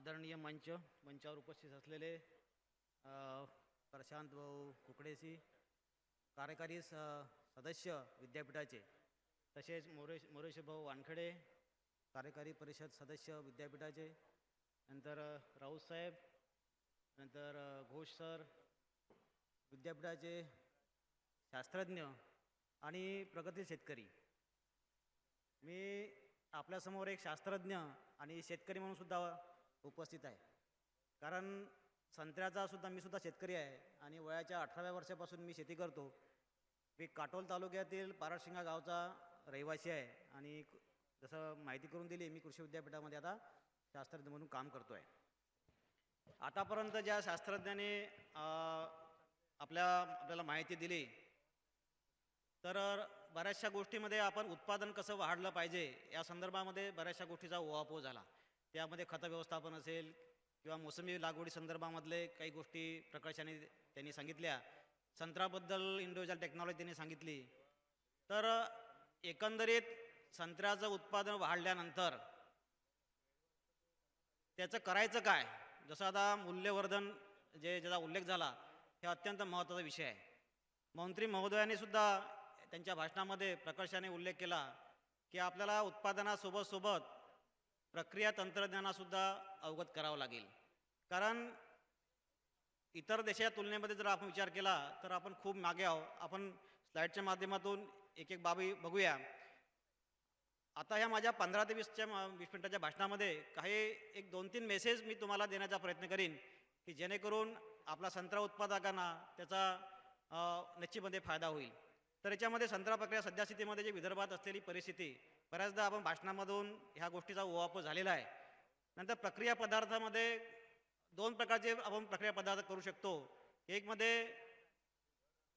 आदरणीय मंचावर उपस्थित असलेले प्रशांत भाऊ कुकडेसी, कार्यकारी सदस्य विद्यापीठाचे, तसेच मोरेश भाऊ वानखडे, कार्यकारी परिषद सदस्य विद्यापीठाचे, नंतर राऊत साहेब, नंतर घोष सर, विद्यापीठाचे शास्त्रज्ञ आणि प्रगती शेतकरी. मी आपल्यासमोर एक शास्त्रज्ञ आणि शेतकरी म्हणून सुद्धा उपस्थित आहे. कारण संत्र्याचा सुद्धा मी सुद्धा शेतकरी आहे आणि वयाच्या 18व्या वर्षापासून मी शेती करतो. मी काटोल तालुक्यातील पारडशिंगा गावचा रहिवासी आहे आणि जसं माहिती करून दिली, मी कृषी विद्यापीठामध्ये आता शास्त्रज्ञ म्हणून काम करतो आहे. आतापर्यंत ज्या शास्त्रज्ञांनी आपल्याला माहिती दिली, तर बऱ्याचशा गोष्टीमध्ये आपण उत्पादन कसं वाढलं पाहिजे या संदर्भामध्ये बऱ्याचशा गोष्टीचा उहापोह झाला. त्यामध्ये खत व्यवस्थापन असेल किंवा मोसमी लागवडी संदर्भामधले काही गोष्टी प्रकर्षाने त्यांनी सांगितल्या. संत्र्याबद्दल इंडिव्हिज्युअल टेक्नॉलॉजी त्यांनी सांगितली. तर एकंदरीत संत्र्याचं उत्पादन वाढल्यानंतर त्याचं करायचं काय, जसं आता मूल्यवर्धन ज्याचा उल्लेख झाला, हे अत्यंत महत्त्वाचा विषय आहे. मंत्री महोदयांनी सुद्धा त्यांच्या भाषणामध्ये प्रकर्षाने उल्लेख केला की आपल्याला उत्पादनासोबत प्रक्रिया तंत्रज्ञानासुद्धा अवगत करावं लागेल. कारण इतर देशाच्या तुलनेमध्ये जर आपण विचार केला तर आपण खूप मागे आहोत. आपण स्लाईडच्या माध्यमातून एक एक बाबी बघूया. आता ह्या माझ्या 15 ते 20 मिनिटाच्या भाषणामध्ये काही एक 2-3 मेसेज मी तुम्हाला देण्याचा प्रयत्न करीन की जेणेकरून आपला संत्रा उत्पादकांना त्याचा निश्चितमध्ये फायदा होईल. तर याच्यामध्ये संत्रा प्रक्रिया सध्यास्थितीमध्ये जे विदर्भात असलेली परिस्थिती, बऱ्याचदा आपण भाषणामधून ह्या गोष्टीचा उहापोह झालेला आहे. नंतर प्रक्रिया पदार्थामध्ये 2 प्रकारचे आपण प्रक्रिया पदार्थ करू शकतो. एक म्हणजे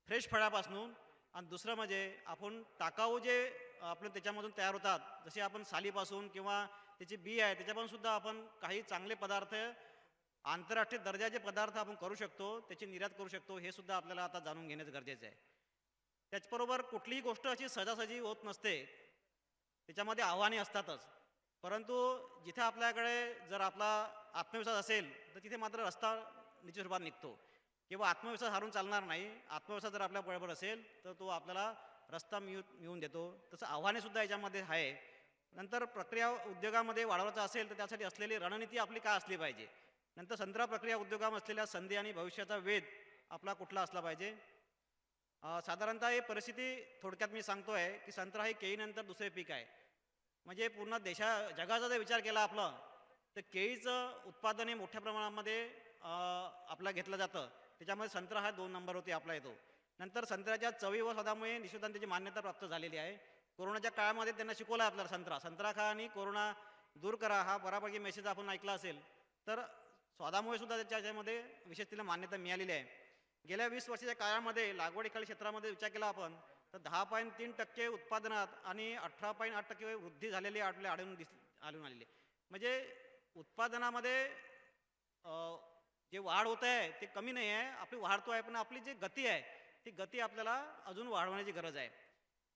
फ्रेश फळापासून आणि दुसरं म्हणजे आपण टाकाऊ जे आपलं त्याच्यामधून तयार होतात, जसे आपण सालीपासून किंवा त्याची बी आहे त्याच्यापासून सुद्धा आपण काही चांगले पदार्थ, आंतरराष्ट्रीय दर्जाचे पदार्थ आपण करू शकतो, त्याची निर्यात करू शकतो. हे सुद्धा आपल्याला आता जाणून घेण्याचं गरजेचं आहे. त्याचबरोबर कुठलीही गोष्ट अशी सहजासहजी होत नसते, त्याच्यामध्ये आव्हाने असतातच. परंतु जिथे आपल्याकडे जर आपला आत्मविश्वास असेल तर तिथे मात्र रस्ता निश्चित रूपात निघतो. किंवा आत्मविश्वास हारून चालणार नाही. आत्मविश्वास जर आपल्या बरोबर असेल तर तो आपल्याला रस्ता मिळवून देतो. तसं आव्हानेसुद्धा याच्यामध्ये आहे. नंतर प्रक्रिया उद्योगामध्ये वाढवायचं असेल तर त्यासाठी असलेली रणनीती आपली काय असली पाहिजे. नंतर संत्रा प्रक्रिया उद्योगामध्ये असलेल्या संधी आणि भविष्याचा वेध आपला कुठला असला पाहिजे. साधारणतः ही परिस्थिती थोडक्यात मी सांगतो आहे की संत्रा हे केळीनंतर दुसरे पीक आहे. म्हणजे पूर्ण जगाचा जर विचार केला आपला, तर केळीचं उत्पादन हे मोठ्या प्रमाणामध्ये आपला घेतलं जातं. त्याच्यामध्ये संत्रा हा 2 नंबरवरती आपला येतो. नंतर संत्र्याच्या चवी व स्वादामुळे निश्चिताने त्याची मान्यता प्राप्त झालेली आहे. कोरोनाच्या काळामध्ये त्यांना शिकवलं आहे आपल्याला संत्रा खा आणि कोरोना दूर करा, हा बऱ्यापैकी मेसेज आपण ऐकला असेल. तर स्वादामुळे सुद्धा त्याच्यामध्ये विशेष तिला मान्यता मिळालेली आहे. गेल्या 20 वर्षाच्या काळामध्ये लागवडीखाली क्षेत्रामध्ये विचार केला आपण तर 10.3% उत्पादनात आणि 18.8% वृद्धी झालेली आपल्याला आढळून आलेली. म्हणजे उत्पादनामध्ये जे वाढ होत आहे ते कमी नाही आहे, आपली वाढतो आहे, पण आपली जी गती आहे ती गती आपल्याला अजून वाढवण्याची गरज आहे.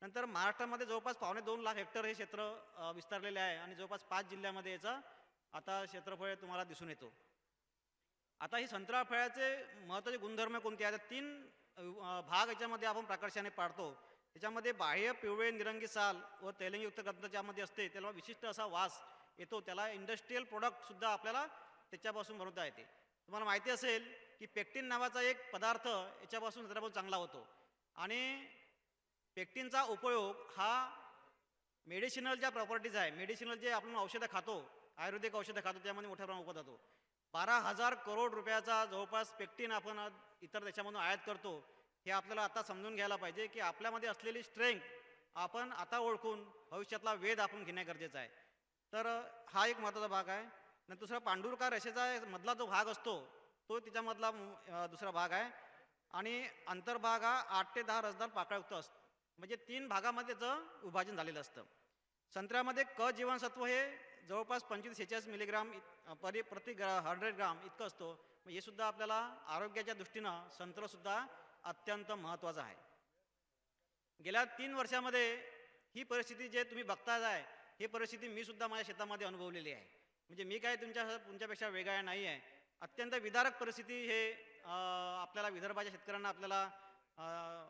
नंतर महाराष्ट्रामध्ये जवळपास 2.25 लाख हेक्टर हे क्षेत्र विस्तारलेले आहे आणि जवळपास 5 जिल्ह्यामध्ये याचा आता क्षेत्रफळ तुम्हाला दिसून येतो. आता ही संत्रा फळाचे महत्त्वाचे गुणधर्म कोणते आहेत? 3 भाग याच्यामध्ये आपण प्रकर्षाने पाडतो. त्याच्यामध्ये बाह्य पिवळे निरंगी साल व तैलयुक्त गंध ज्यामध्ये असते त्याला विशिष्ट असा वास येतो. त्याला इंडस्ट्रीयल प्रोडक्टसुद्धा आपल्याला त्याच्यापासून बनवता येते. तुम्हाला माहिती असेल की पेक्टिन नावाचा एक पदार्थ याच्यापासून जरा बहुत चांगला होतो आणि पेक्टिनचा उपयोग हा मेडिसिनल ज्या प्रॉपर्टीज आहे, मेडिसिनल जे आपण औषधं खातो, आयुर्वेदिक औषधं खातो, त्यामध्ये मोठ्या प्रमाणात उपयोग होतो. 12,000 करोड रुपयाचा जवळपास पेक्टिन आपण इतर देशामधून आयात करतो. हे आपल्याला आता समजून घ्यायला पाहिजे की आपल्यामध्ये असलेली स्ट्रेंथ आपण आता ओळखून भविष्यातला वेध आपण घेणे गरजेचं आहे. तर हा एक महत्त्वाचा भाग आहे. नंतर दुसरा पांडुरका रेषेचा मधला जो भाग असतो तो तिच्यामधला दुसरा भाग आहे आणि अंतर्भाग हा 8 ते 10 रसदार पाकळयुक्त असतो. म्हणजे 3 भागामध्ये त्याचं विभाजन झालेलं असतं. संत्र्यामध्ये क जीवनसत्व हे जवळपास 25-46 मिलीग्राम प्रति 100 ग्राम इतकं असतो. हे सुद्धा आपल्याला आरोग्याच्या दृष्टीनं संत्रसुद्धा अत्यंत महत्त्वाचं आहे. गेल्या 3 वर्षामध्ये ही परिस्थिती जे तुम्ही बघताय ही परिस्थिती मी सुद्धा माझ्या शेतामध्ये अनुभवलेली आहे. म्हणजे मी काय तुमच्यापेक्षा वेगळा नाही आहे. अत्यंत विदारक परिस्थिती हे आपल्याला विदर्भाच्या शेतकऱ्यांना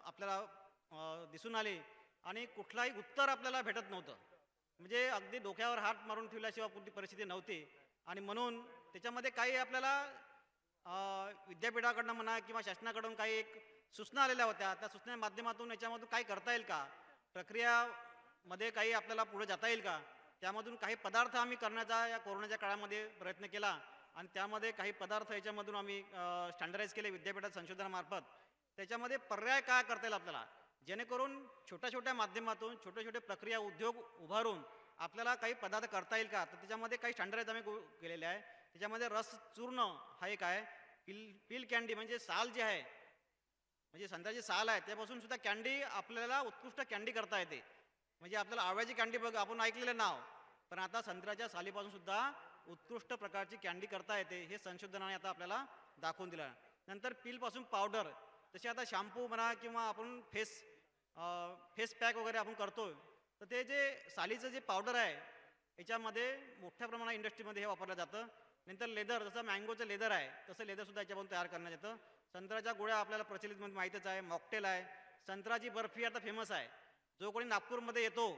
आपल्याला दिसून आली आणि कुठलाही उत्तर आपल्याला भेटत नव्हतं. म्हणजे अगदी डोक्यावर हात मारून ठेवल्याशिवाय कुठली परिस्थिती नव्हती आणि म्हणून त्याच्यामध्ये काही आपल्याला विद्यापीठाकडनं म्हणा किंवा शासनाकडून काही एक सूचना आलेल्या होत्या. त्या सूचनेच्या माध्यमातून याच्यामधून काही करता येईल का, प्रक्रियामध्ये काही आपल्याला पुढे जाता येईल का, त्यामधून काही पदार्थ आम्ही करण्याचा या कोरोनाच्या काळामध्ये प्रयत्न केला आणि त्यामध्ये काही पदार्थ याच्यामधून आम्ही स्टँडर्डाईज केले विद्यापीठात संशोधनामार्फत. त्याच्यामध्ये पर्याय काय करता येईल आपल्याला, जेणेकरून छोट्या छोट्या माध्यमातून छोटे छोटे प्रक्रिया उद्योग उभारून आपल्याला काही पदार्थ करता येईल का. तर त्याच्यामध्ये काही स्टँडर्डाईज आम्ही केलेले आहे. त्याच्यामध्ये रस चूर्ण हा एक आहे, पील कॅन्डी म्हणजे साल जे आहे, म्हणजे संत्र्याची साल आहे त्यापासून सुद्धा कॅन्डी आपल्याला उत्कृष्ट कॅन्डी करता येते. म्हणजे आपल्याला आवळ्याची कॅन्डी बघ आपण ऐकलेलं नाव, पण आता संत्र्याच्या सालीपासून सुद्धा उत्कृष्ट प्रकारची कॅन्डी करता येते. हे संशोधनाने आता आपल्याला दाखवून दिलं. नंतर पीलपासून पावडर, जसे आता शॅम्पू म्हणा किंवा आपण फेस पॅक वगैरे आपण करतो, तर ते जे सालीचं जे पावडर आहे याच्यामध्ये मोठ्या प्रमाणात इंडस्ट्रीमध्ये हे वापरलं जातं. नंतर लेदर, जसं मँगोचं लेदर आहे तसं लेदरसुद्धा याच्यापासून तयार करण्यात येतं. संत्र्याच्या गोळ्या आपल्याला प्रचलित म्हणजे माहीतच आहे, मॉकटेल आहे. संत्र्याची बर्फी आता फेमस आहे. जो कोणी नागपूरमध्ये येतो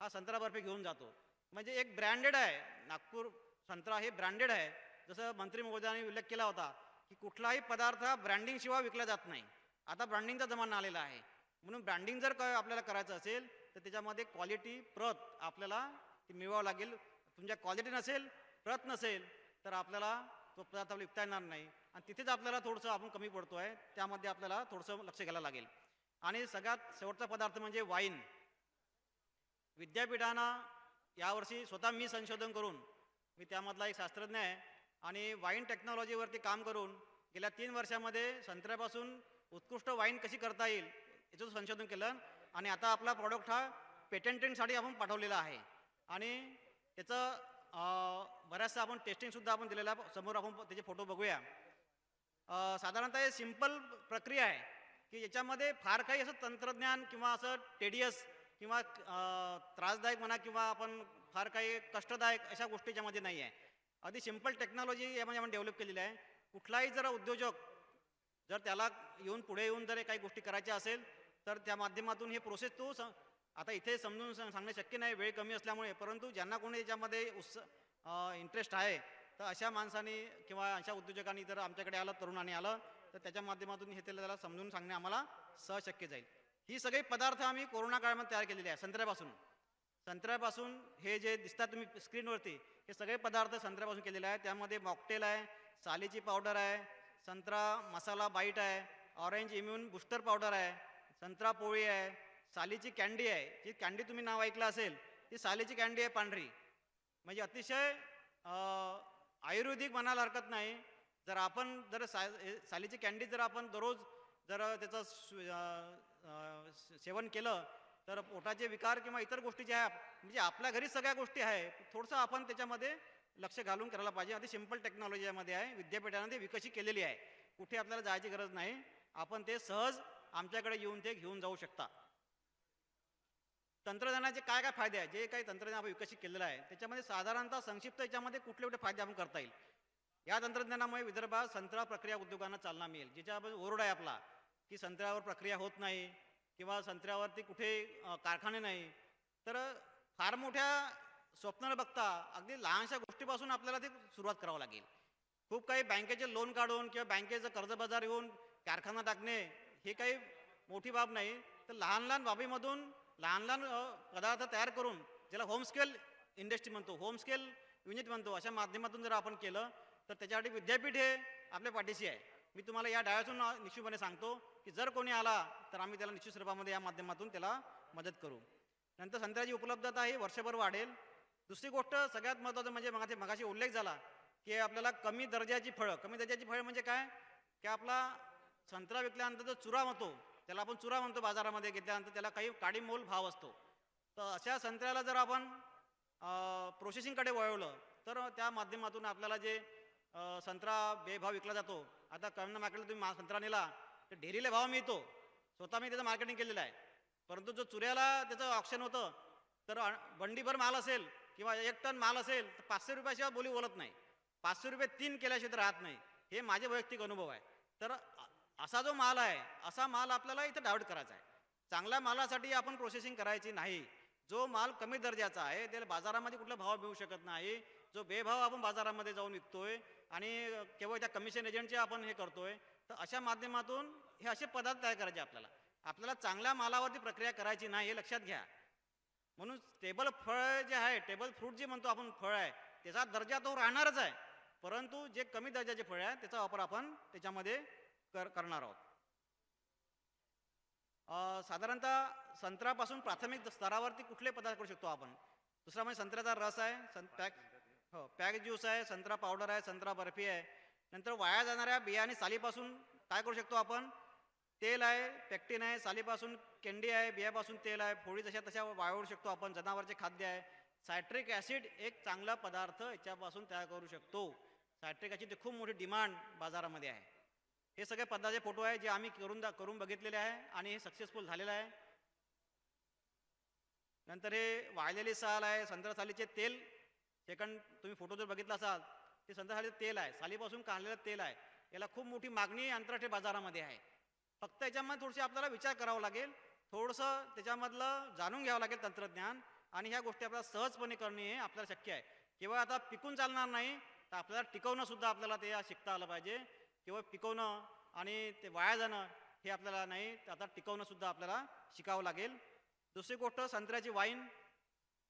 हा संत्रा बर्फी घेऊन जातो. म्हणजे एक ब्रँडेड आहे नागपूर संत्रा, हे ब्रँडेड आहे. जसं मंत्री महोदयांनी उल्लेख केला होता की कुठलाही पदार्थ हा ब्रँडिंगशिवाय विकला जात नाही. आता ब्रँडिंगचा जमाना आलेला आहे. म्हणून ब्रँडिंग जर आपल्याला करायचं असेल तर त्याच्यामध्ये क्वालिटी प्रत आपल्याला ती मिळवावं लागेल. तुमच्या क्वालिटी नसेल, प्रत नसेल, तर आपल्याला तो पदार्थ विकता येणार नाही आणि तिथेच आपल्याला थोडंसं आपण कमी पडतो आहे. त्यामध्ये आपल्याला थोडंसं लक्ष घ्यायला लागेल. आणि सगळ्यात शेवटचा पदार्थ म्हणजे वाईन. विद्यापीठानं यावर्षी स्वतः मी संशोधन करून, मी त्यामधला एक शास्त्रज्ञ आहे आणि वाईन टेक्नॉलॉजीवरती काम करून गेल्या 3 वर्षामध्ये संत्र्यापासून उत्कृष्ट वाईन कशी करता येईल याचं संशोधन केलं आणि आता आपला प्रॉडक्ट हा पेटंटिंगसाठी आपण पाठवलेला आहे आणि त्याचं बऱ्याचशा आपण टेस्टिंगसुद्धा आपण दिलेला. समोर आपण त्याचे फोटो बघूया. साधारणतः हे सिंपल प्रक्रिया आहे की याच्यामध्ये फार काही असं तंत्रज्ञान किंवा असं टेडियस किंवा त्रासदायक म्हणा किंवा आपण फार काही कष्टदायक अशा गोष्टी याच्यामध्ये नाही आहे. अगदी सिंपल टेक्नॉलॉजी यामध्ये आपण डेव्हलप केलेली आहे. कुठलाही जर उद्योजक जर त्याला पुढे येऊन जर काही गोष्टी करायच्या असेल तर त्या माध्यमातून हे प्रोसेस तो आता इथे समजून सांगणे शक्य नाही, वेळ कमी असल्यामुळे, परंतु ज्यांना कोणी याच्यामध्ये इंटरेस्ट आहे तर अशा माणसांनी किंवा अशा उद्योजकांनी जर आमच्याकडे आलं, तरुणांनी आलं, तर त्याच्या माध्यमातून हे त्याला समजून सांगणे आम्हाला सहज जाईल. ही सगळे पदार्थ आम्ही कोरोना काळामध्ये तयार केलेले आहे. संत्र्यापासून हे जे दिसतात तुम्ही स्क्रीनवरती, हे सगळे पदार्थ संत्र्यापासून केलेले आहे. त्यामध्ये मॉकटेल आहे, सालीची पावडर आहे, संत्रा मसाला बाईट आहे, ऑरेंज इम्युन बूस्टर पावडर आहे, संत्रा पोळी आहे, सालीची कॅन्डी आहे. जी कॅन्डी तुम्ही नाव ऐकलं असेल, ती सालीची कॅन्डी आहे पांढरी. म्हणजे अतिशय आयुर्वेदिक म्हणायला हरकत नाही. जर आपण सालीची कॅन्डी जर आपण दररोज जर त्याचं सेवन केलं तर पोटाचे विकार किंवा इतर गोष्टी ज्या आहेत, म्हणजे आपल्या घरी सगळ्या गोष्टी आहे, थोडंसं आपण त्याच्यामध्ये लक्ष घालून करायला पाहिजे. अति सिंपल टेक्नॉलॉजीमध्ये आहे, विद्यापीठाने ते विकसित केलेली आहे. कुठे आपल्याला जायची गरज नाही, आपण ते सहज आमच्याकडे येऊन ते घेऊन जाऊ शकता. तंत्रज्ञानाचे काय काय फायदे आहेत, जे काही तंत्रज्ञान आपण विकसित केलेलं आहे त्याच्यामध्ये साधारणतः संक्षिप्त याच्यामध्ये कुठले कुठले फायदे आपण करता येईल. या तंत्रज्ञानामुळे विदर्भात संत्रा प्रक्रिया उद्योगांना चालना मिळेल. ज्याच्यावर ओरड आहे आपला की संत्र्यावर प्रक्रिया होत नाही किंवा संत्र्यावरती कुठे कारखाने नाही, तर फार मोठ्या स्वप्नाला बघता अगदी लहानशा गोष्टीपासून आपल्याला ते सुरुवात करावं लागेल. खूप काही बँकेचे लोन काढून किंवा बँकेचं कर्जबाजार येऊन कारखाना टाकणे हे काही मोठी बाब नाही. तर लहान लहान बाबीमधून लहान लहान पदार्थ तयार करून, ज्याला होम स्केल इंडस्ट्री म्हणतो, होम स्केल युनिट म्हणतो, अशा माध्यमातून जर आपण केलं तर त्याच्यासाठी विद्यापीठ हे आपल्या पाठीशी आहे. मी तुम्हाला या डाळ्यातून निश्चितपणे सांगतो की जर कोणी आला तर आम्ही त्याला निश्चित स्वरूपामध्ये या माध्यमातून त्याला मदत करू. नंतर संत्र्याची उपलब्धता ही वर्षभर वाढेल. दुसरी गोष्ट सगळ्यात महत्त्वाचं म्हणजे मगाशी उल्लेख झाला की आपल्याला कमी दर्जाची फळं म्हणजे काय की आपला संत्रा विकल्यानंतर जो चुरा होतो त्याला आपण चुरा म्हणतो, बाजारामध्ये घेतल्यानंतर त्याला काही काडीमोल भाव असतो. तर अशा संत्र्याला जर आपण प्रोसेसिंगकडे वळवलं तर त्या माध्यमातून आपल्याला जे संत्रा बेभाव विकला जातो, आता कळमना मार्केटला तुम्ही संत्रा नेला तर ढेरीला भाव मिळतो, स्वतः मी त्याचं मार्केटिंग केलेलं आहे. परंतु जो चुऱ्याला त्याचं ऑप्शन होतं तर बंडीभर माल असेल किंवा 1 टन माल असेल तर 500 रुपयाशिवाय बोलत नाही. 500 रुपये 3 केल्याशिवाय तर राहत नाही. हे माझे वैयक्तिक अनुभव आहे. तर असा जो माल आहे, असा माल आपल्याला इथं डायव्हर्ट करायचा आहे. चांगल्या मालासाठी आपण प्रोसेसिंग करायची नाही. जो माल कमी दर्जाचा आहे त्याला बाजारामध्ये कुठला भाव मिळू शकत नाही. जो बेभाव आपण बाजारामध्ये जाऊन विकतोय आणि केवळ त्या कमिशन एजंटचे आपण हे करतोय, तर अशा माध्यमातून हे असे पदार्थ तयार करायचे आपल्याला. आपल्याला चांगल्या मालावरती प्रक्रिया करायची नाही हे लक्षात घ्या. म्हणून टेबल फळ जे आहे, टेबल फ्रूट जे म्हणतो आपण फळ आहे, त्याचा दर्जा तो राहणारच आहे. परंतु जे कमी दर्जाचे फळ आहे त्याचा वापर आपण त्याच्यामध्ये करणार आहोत. साधारणतः संत्र्यापासून प्राथमिक स्तरावरती कुठले पदार्थ करू शकतो आपण? दुसरा म्हणजे संत्र्याचा रस आहे, पॅक ज्यूस आहे, संत्रा पावडर आहे, संत्रा बर्फी आहे. नंतर वाया जाणाऱ्या बिया आणि सालीपासून काय करू शकतो आपण? तेल आहे, पेक्टिन आहे, सालीपासून केंडी आहे, बियापासून तेल आहे, फोडी जशा तशा वाळवू शकतो आपण. जनावरचे खाद्य आहे. सायट्रिक ॲसिड एक चांगला पदार्थ याच्यापासून तयार करू शकतो. सायट्रिक ॲसिड खूप मोठी डिमांड बाजारामध्ये आहे. हे सगळे पदार्थाचे फोटो आहे जे आम्ही करून बघितलेले आहे आणि हे सक्सेसफुल झालेलं आहे. नंतर हे वाळलेली साल आहे, संत्रा सालीचे तेल. सेकंड तुम्ही फोटो जर बघितला असाल ते संत्रा सालीचं तेल आहे, सालीपासून काढलेलं तेल आहे. याला खूप मोठी मागणी आंतरराष्ट्रीय बाजारामध्ये आहे. फक्त याच्यामध्ये थोडीशी आपल्याला विचार करावा लागेल, थोडंसं त्याच्यामधलं जाणून घ्यावं लागेल तंत्रज्ञान, आणि ह्या गोष्टी आपल्याला सहजपणे करणे हे आपल्याला शक्य आहे. केवळ आता पिकून चालणार नाही, तर आपल्याला टिकवणं सुद्धा आपल्याला ते शिकता आलं पाहिजे. केवळ पिकवणं आणि ते वाया जाणं हे आपल्याला नाही, आता टिकवणं सुद्धा आपल्याला शिकावं लागेल. दुसरी गोष्ट, संत्र्याची वाईन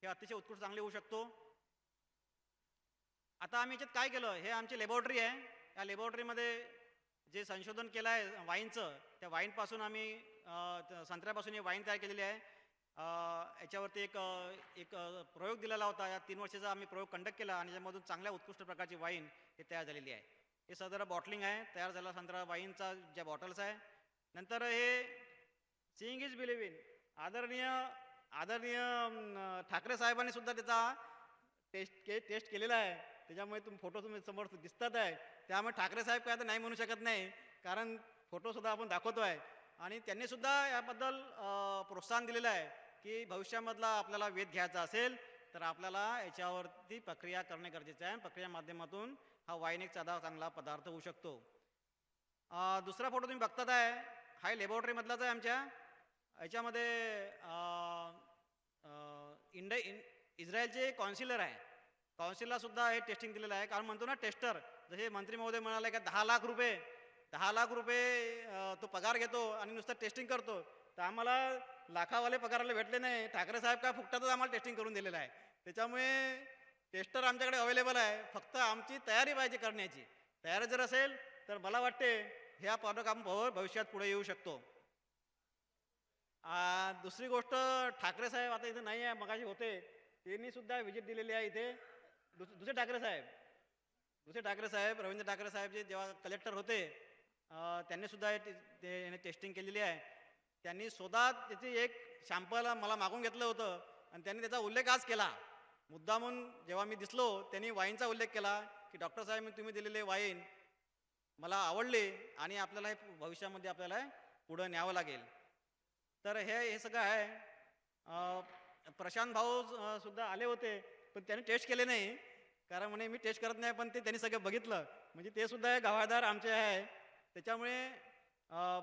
हे अतिशय उत्कृष्ट चांगली होऊ शकतो. आता आम्ही याच्यात काय केलं, हे आमची लॅबोरेटरी आहे. या लॅबोरेटरीमध्ये जे संशोधन केलं आहे वाईनचं, त्या वाईनपासून आम्ही संत्र्यापासून ही वाईन तयार केलेली आहे. याच्यावरती एक एक प्रयोग दिलेला होता. या 3 वर्षाचा आम्ही प्रयोग कंडक्ट केला आणि याच्यामधून चांगल्या उत्कृष्ट प्रकारची वाईन हे तयार झालेली आहे. हे सदर बॉटलिंग आहे, तयार झाला संत्रा वाईनचा ज्या बॉटल्स आहे. नंतर हे सीइंग इज बिलिव्हिंग, आदरणीय आदरणीय ठाकरे साहेबांनी सुद्धा त्याचा टेस्ट केलेला आहे. त्याच्यामुळे फोटो तुम्ही समोर दिसतात आहे. त्यामुळे ठाकरे साहेब काय आता नाही म्हणू शकत नाही, कारण फोटो सुद्धा आपण दाखवतो आहे. आणि त्यांनी सुद्धा याबद्दल प्रोत्साहन दिलेलं आहे की भविष्यामधला आपल्याला वेध घ्यायचा असेल तर आपल्याला याच्यावरती प्रक्रिया करणे गरजेचं आहे. प्रक्रिया माध्यमातून हा वाईन एक चांगला पदार्थ होऊ शकतो. दुसरा फोटो तुम्ही बघतात आहे, हा लॅबोरेटरीमधलाच आहे आमच्या. याच्यामध्ये इस्रायलचे काउन्सिलर आहे, काउन्सिलला सुद्धा हे टेस्टिंग दिलेलं आहे. कारण म्हणतो ना टेस्टर, जसे मंत्री महोदय म्हणाले का 10 लाख रुपये तो पगार घेतो आणि नुसतं टेस्टिंग करतो. तर आम्हाला लाखावाले पगाराला भेटले नाही. ठाकरे साहेब काय फुकटातच आम्हाला टेस्टिंग करून दिलेलं आहे. त्याच्यामुळे टेस्टर आमच्याकडे अवेलेबल आहे. फक्त आमची तयारी पाहिजे करण्याची. तयारी जर असेल तर मला वाटते ह्या प्रॉडक्ट आपण भविष्यात पुढे येऊ शकतो. दुसरी गोष्ट, ठाकरे साहेब आता इथे नाही आहे, मगाशी होते, त्यांनी सुद्धा व्हिजिट दिलेली आहे इथे. दुसरे ठाकरे साहेब रवींद्र ठाकरे साहेब जे जेव्हा कलेक्टर होते त्यांनी सुद्धा टेस्टिंग केलेली आहे. त्यांनी स्वतः त्याची एक सॅम्पल मला मागून घेतलं होतं आणि त्यांनी त्याचा उल्लेख आज केला. मुद्दामून जेव्हा मी दिसलो त्यांनी वाईनचा उल्लेख केला की डॉक्टर साहेब मी तुम्ही दिलेले वाईन मला आवडले आणि आपल्याला हे भविष्यामध्ये आपल्याला पुढं न्यावं लागेल. तर हे सगळं आहे. प्रशांत भाऊ सुद्धा आले होते पण त्यांनी टेस्ट केले नाही, कारण म्हणे मी टेस्ट करत नाही, पण त्यांनी सगळं बघितलं. म्हणजे ते सुद्धा गवाहदार आमचे आहे. त्याच्यामुळे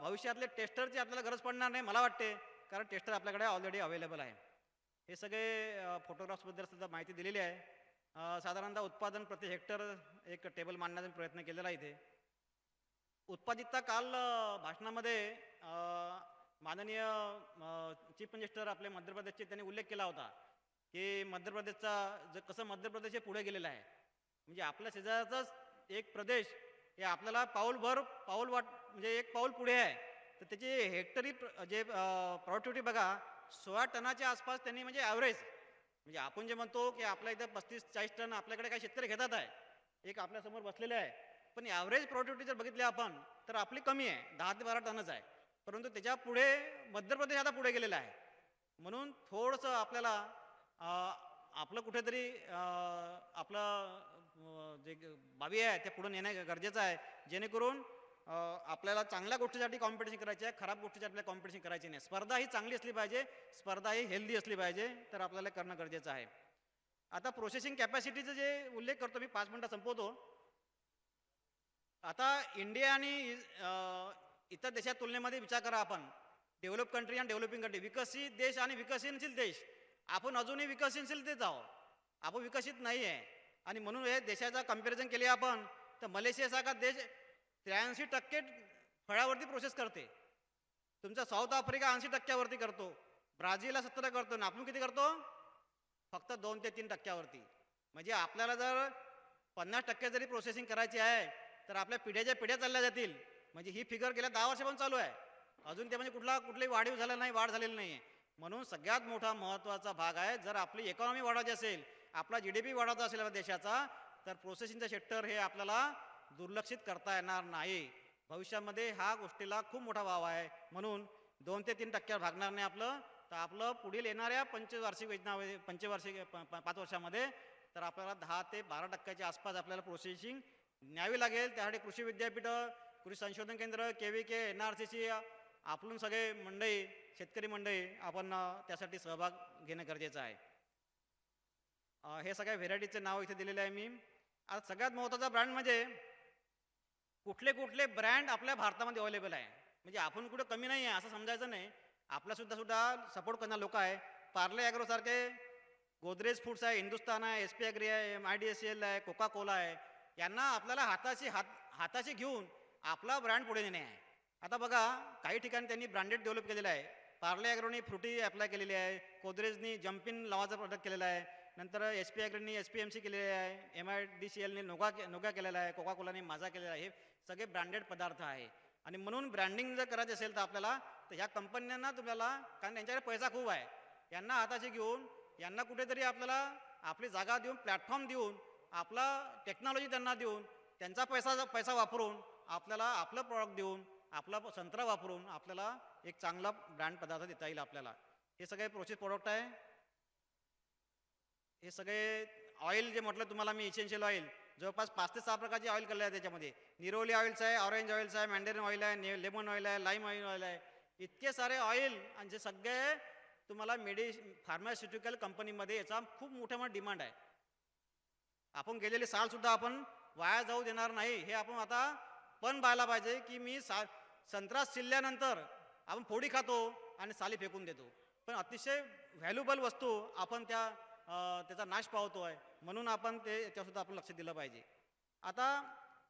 भविष्यातले टेस्टरची आपल्याला गरज पडणार नाही मला वाटते, कारण टेस्टर आपल्याकडे ऑलरेडी अवेलेबल आहे. हे सगळे फोटोग्राफ्सबद्दल सुद्धा माहिती दिलेली आहे. साधारणतः उत्पादन प्रति हेक्टर एक टेबल मांडण्याचा प्रयत्न केलेला आहे इथे. उत्पादितता काल भाषणामध्ये माननीय चीफ मिनिस्टर आपले मध्य प्रदेशचे त्यांनी उल्लेख केला होता की मध्य प्रदेशचा कसं मध्य प्रदेश हे पुढे गेलेलं आहे. म्हणजे आपल्या शेजारचाच एक प्रदेश हे आपल्याला म्हणजे एक पाऊल पुढे आहे. तर त्याची हेक्टरी जे प्रॉडक्टिव्हिटी बघा 16 टनाच्या आसपास त्यांनी, म्हणजे ॲव्हरेज, म्हणजे आपण जे म्हणतो की आपल्या इथं 35-40 टन आपल्याकडे काही शेतकरी घेतात आहे, एक आपल्यासमोर बसलेले आहे, पण ॲव्हरेज प्रॉडक्टिव्हिटी जर बघितली आपण तर आपली कमी आहे, 10 ते 12 टनच आहे. परंतु त्याच्या पुढे मध्य प्रदेश आता पुढे गेलेला आहे. म्हणून थोडंसं आपल्याला आपलं कुठेतरी आपलं जे बाबी आहे ते पुढे नेणं गरजेचं आहे, जेणेकरून आपल्याला चांगल्या गोष्टीसाठी कॉम्पिटिशन करायची आहे, खराब गोष्टीसाठी आपल्याला कॉम्पिटिशन करायची नाही. स्पर्धा ही चांगली असली पाहिजे, स्पर्धा ही हेल्दी असली पाहिजे, तर आपल्याला करणं गरजेचं आहे. आता प्रोसेसिंग कॅपॅसिटीचं जे उल्लेख करतो मी, 5 मिनिटात संपवतो. आता इंडिया आणि इतर देशात तुलनेमध्ये विचार करा आपण, डेव्हलप कंट्री आणि डेव्हलपिंग कंट्री, विकसित देश आणि विकसनशील देश. आपण अजूनही विकसनशीलतेत आहोत, आपण विकसित नाही आहे. आणि म्हणून हे देशाचा कम्पॅरिझन केले आपण तर मलेशियासारखा देश 83% फळावरती प्रोसेस करते. तुमचा साऊथ आफ्रिका 80% करतो, ब्राझीलला 70 करतो, आणि आपण किती करतो? फक्त 2 ते 3%. म्हणजे आपल्याला जर 50% जरी प्रोसेसिंग करायची आहे तर आपल्या पिढ्याच्या पिढ्या चालल्या जातील. म्हणजे ही फिगर गेल्या 10 वर्षापासून चालू आहे, अजून ते म्हणजे कुठली वाढीव झालं नाही, वाढ झालेली नाही आहे. म्हणून सगळ्यात मोठा महत्त्वाचा भाग आहे, जर आपली इकॉनॉमी वाढवायची असेल, आपला GDP वाढवायचा असेल देशाचा, तर प्रोसेसिंगचं सेक्टर हे आपल्याला दुर्लक्षित करता येणार नाही. भविष्यामध्ये ह्या गोष्टीला खूप मोठा वाव आहे. म्हणून 2 ते 3% भागणार नाही आपलं, तर आपलं पुढील येणाऱ्या पंचवार्षिक योजना, 5 वर्षामध्ये तर आपल्याला 10 ते 12% आसपास आपल्याला प्रोसेसिंग न्यावी लागेल. त्यासाठी कृषी विद्यापीठं, कृषी संशोधन केंद्र, KVK, NRCC, आपण सगळे मंडळी, शेतकरी मंडळी, आपण त्यासाठी सहभाग घेणं गरजेचं आहे. हे सगळ्या व्हेरायटीचे नाव इथे दिलेले आहे मी. आज सगळ्यात महत्त्वाचा ब्रँड म्हणजे कुठले कुठले ब्रँड आपल्या भारतामध्ये अवेलेबल आहे. म्हणजे आपण कुठे कमी नाही आहे असं समजायचं नाही, आपल्यासुद्धा सपोर्ट करणारे लोक आहे. पार्ले ॲग्रोसारखे, गोदरेज फूड्स आहे, हिंदुस्तान आहे, SP ॲग्री आहे, MIDCL आहे, कोका कोला आहे, यांना आपल्याला हाताशी घेऊन आपला ब्रँड पुढे नेणे आहे. आता बघा, काही ठिकाणी त्यांनी ब्रँडेड डेव्हलप केलेलं आहे. पार्ले ॲग्रोनी फ्रुटी अप्लाय केलेली आहे, गोदरेजनी जम्पिन नावाचं प्रोडक्ट केलेलं आहे, नंतर SP ॲग्रीनी SPMC केलेले आहे, MIDCLनी नोगा केलेला आहे, कोका कोलाने माझा केलेला आहे. हे सगळे ब्रँडेड पदार्थ आहे. आणि म्हणून ब्रँडिंग जर करायचं असेल तर आपल्याला, तर ह्या कंपन्यांना तुम्हाला, कारण त्यांच्याकडे पैसा खूप आहे, यांना हाताशी घेऊन, यांना कुठेतरी आपल्याला आपली जागा देऊन, प्लॅटफॉर्म देऊन, आपला टेक्नॉलॉजी त्यांना देऊन, त्यांचा पैसा वापरून आपल्याला आपलं प्रॉडक्ट देऊन, आपला संत्रा वापरून आपल्याला एक चांगला ब्रँड पदार्थ देता येईल आपल्याला. हे सगळे प्रोसेस प्रोडक्ट आहे. हे सगळे ऑइल जे म्हटलं तुम्हाला मी, इसेन्शियल ऑइल, जवळपास 5 ते 6 प्रकारचे ऑइल केले आहे त्याच्यामध्ये. निरोली ऑइल्स आहे, ऑरेंज ऑइल्स आहे, मँडेरिन ऑइल आहे, लेमन ऑइल आहे, लाईम ऑइल आहे, इतके सारे ऑइल. आणि जे सगळे तुम्हाला फार्मास्युटिकल कंपनीमध्ये याचा खूप मोठा डिमांड आहे. आपण गेलेले सालसुद्धा आपण वाया जाऊ देणार नाही, हे आपण आता पण पाहायला पाहिजे की मी संत्रा शिल्ल्यानंतर आपण फोडी खातो आणि साली फेकून देतो, पण अतिशय व्हॅल्युबल वस्तू आपण त्याचा नाश पावतोय. म्हणून आपण त्यासुद्धा आपण लक्ष दिलं पाहिजे. आता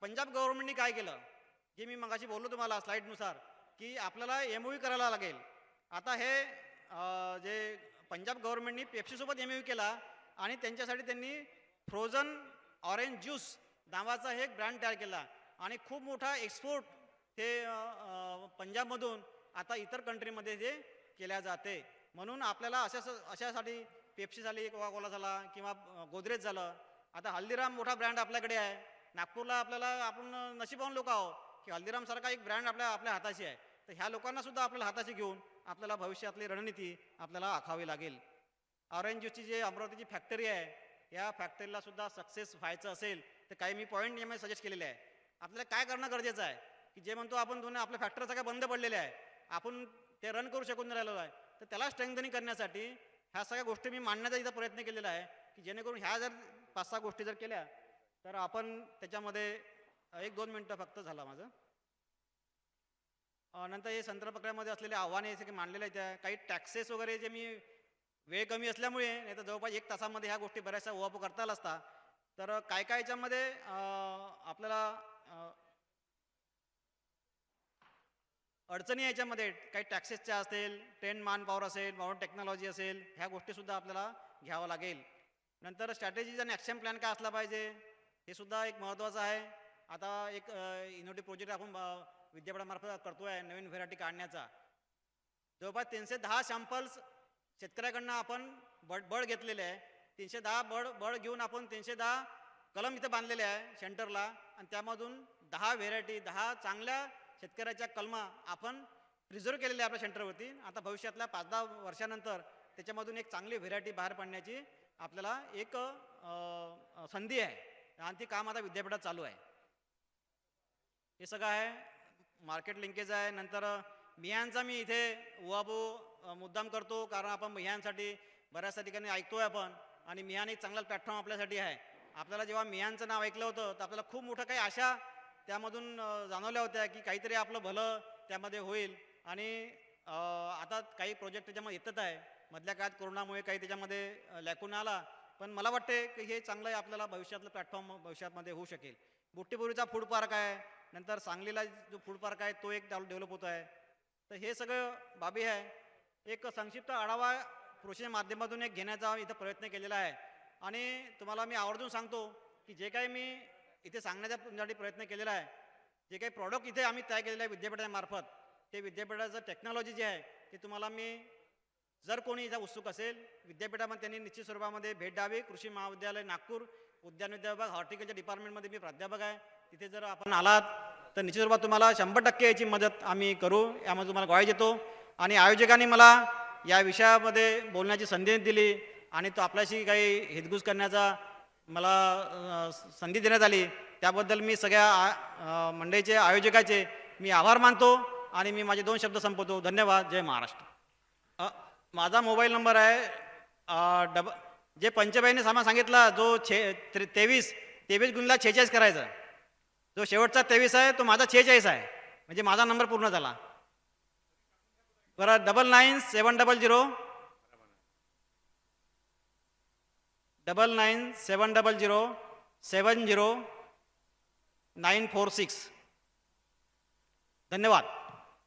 पंजाब गव्हर्नमेंटनी काय केलं, जे मी मगाशी बोललो तुम्हाला स्लाईडनुसार, की आपल्याला MOU करायला लागेल. आता हे जे पंजाब गव्हर्नमेंटनी पेप्सीसोबत MOU केला आणि त्यांच्यासाठी त्यांनी फ्रोझन ऑरेंज ज्यूस नावाचा एक ब्रँड तयार केला आणि खूप मोठा एक्सपोर्ट ते पंजाबमधून आता इतर कंट्रीमध्ये जे केल्या जाते. म्हणून आपल्याला अशासाठी पेप्सी झाली, कोका कोला झाला किंवा गोदरेज झालं. आता हल्दीराम मोठा ब्रँड आपल्याकडे आहे. नागपूरला आपण नशिबान लोक आहोत की हल्दीरामसारखा एक ब्रँड आपल्या हाताशी आहे. तर ह्या लोकांना सुद्धा आपल्याला हाताशी घेऊन आपल्याला भविष्यातली रणनीती आपल्याला आखावी लागेल. ऑरेंज ज्यूसची जे अमरावतीची फॅक्टरी आहे, या फॅक्टरीला सुद्धा सक्सेस व्हायचं असेल तर काही मी पॉईंट यामध्ये सजेस्ट केलेले आहे. आपल्याला काय करणं गरजेचं आहे की जे म्हणतो आपण दोन्ही आपल्या फॅक्टरी सगळ्या बंद पडलेल्या आहे, आपण ते रन करू शकून राहिलो आहे, तर त्याला स्ट्रेंथनिंग करण्यासाठी ह्या सगळ्या गोष्टी मी मांडण्याचा इथं प्रयत्न केलेला आहे की जेणेकरून ह्या जर 5-6 गोष्टी जर केल्या तर आपण त्याच्यामध्ये 1-2 मिनटं फक्त झाला माझं. नंतर हे संत्रा प्रक्रियामध्ये असलेले आव्हाने हे सगळे मांडलेले आहेत. काही टॅक्सेस वगैरे जे मी वेळ कमी असल्यामुळे, नाही तर जवळपास 1 तासामध्ये ह्या गोष्टी बऱ्याचशा उहापोह करता आल्या असता. तर काय याच्यामध्ये आपल्याला अडचणी याच्यामध्ये काही टॅक्सेसच्या असतील, ट्रेन मान पॉवर असेल, मॉडर्न टेक्नॉलॉजी असेल, ह्या गोष्टीसुद्धा आपल्याला घ्यावं लागेल. नंतर स्ट्रॅटेजीज आणि ॲक्शन प्लॅन काय असला पाहिजे हे सुद्धा एक महत्त्वाचं आहे. आता एक इनोव्हेटिव्ह प्रोजेक्ट आपण विद्यापीठामार्फत करतोय नवीन व्हेरायटी काढण्याचा. जवळपास 310 सॅम्पल्स शेतकऱ्याकडनं आपण बळ घेतलेले आहे. 310 बळ घेऊन आपण 310 कलम इथे बांधलेले आहे सेंटरला, आणि त्यामधून 10 व्हेरायटी, 10 चांगल्या शेतकऱ्याच्या कलमा आपण प्रिझर्व केलेल्या आपल्या सेंटरवरती. आता भविष्यातल्या 5-10 वर्षानंतर त्याच्यामधून एक चांगली व्हेरायटी बाहेर पडण्याची आपल्याला एक संधी आहे आणि ती काम आता विद्यापीठात चालू आहे. हे सगळं आहे. मार्केट लिंकेज आहे. नंतर बियांचा मी इथे उहापोह मुद्दाम करतो, कारण आपण बियांसाठी बऱ्याचशा ठिकाणी ऐकतोय आपण आणि मिहान एक चांगला प्लॅटफॉर्म आपल्यासाठी आहे. आपल्याला जेव्हा मिहानचं नाव ऐकलं होतं तर आपल्याला खूप मोठं काही आशा त्यामधून जाणवल्या होत्या की काहीतरी आपलं भलं त्यामध्ये होईल. आणि आता काही प्रोजेक्ट त्याच्यामध्ये येतच आहे. मधल्या काळात कोरोनामुळे काही त्याच्यामध्ये लॅकून आला, पण मला वाटते की हे चांगलं आहे, आपल्याला भविष्यातलं प्लॅटफॉर्म भविष्यामध्ये होऊ शकेल. बुट्टीपुरीचा फूड पार्क आहे, नंतर सांगलीला जो फूड पार्क आहे तो एक डेव्हलप होत आहे. तर हे सगळं बाबी आहे. एक संक्षिप्त आढावा कृषीच्या माध्यमातून एक घेण्याचा इथं प्रयत्न केलेला आहे. आणि तुम्हाला मी आवर्जून सांगतो की जे काही मी इथे सांगण्याचा तुमच्यासाठी प्रयत्न केलेला आहे, जे काही प्रॉडक्ट इथे आम्ही तयार केलेलं आहे विद्यापीठामार्फत, ते विद्यापीठाचं टेक्नॉलॉजी जे आहे ते तुम्हाला मी, जर कोणी इथं उत्सुक असेल विद्यापीठामध्ये, त्यांनी निश्चित स्वरूपामध्ये भेट द्यावी. कृषी महाविद्यालय नागपूर, उद्यान विभाग, हॉर्टिकल्चर डिपार्टमेंटमध्ये मी प्राध्यापक आहे. तिथे जर आपण आलात तर निश्चित स्वरूपात तुम्हाला 100% याची मदत आम्ही करू, यामध्ये तुम्हाला ग्वाही देतो. आणि आयोजकांनी मला या विषयामध्ये बोलण्याची संधी दिली आणि तो आपल्याशी काही हितगुज करण्याचा मला संधी देण्यात आली, त्याबद्दल मी सगळ्या मंडळीचे, आयोजकाचे मी आभार मानतो. आणि मी माझे 2 शब्द संपवतो. धन्यवाद. जय महाराष्ट्र. माझा मोबाईल नंबर आहे जे पंचबाईने सामान सांगितला, जो 23 गुणिले 46 करायचा, जो शेवटचा 23 आहे तो माझा 46 आहे, म्हणजे माझा नंबर पूर्ण झाला. बरं, 99700700 946. धन्यवाद.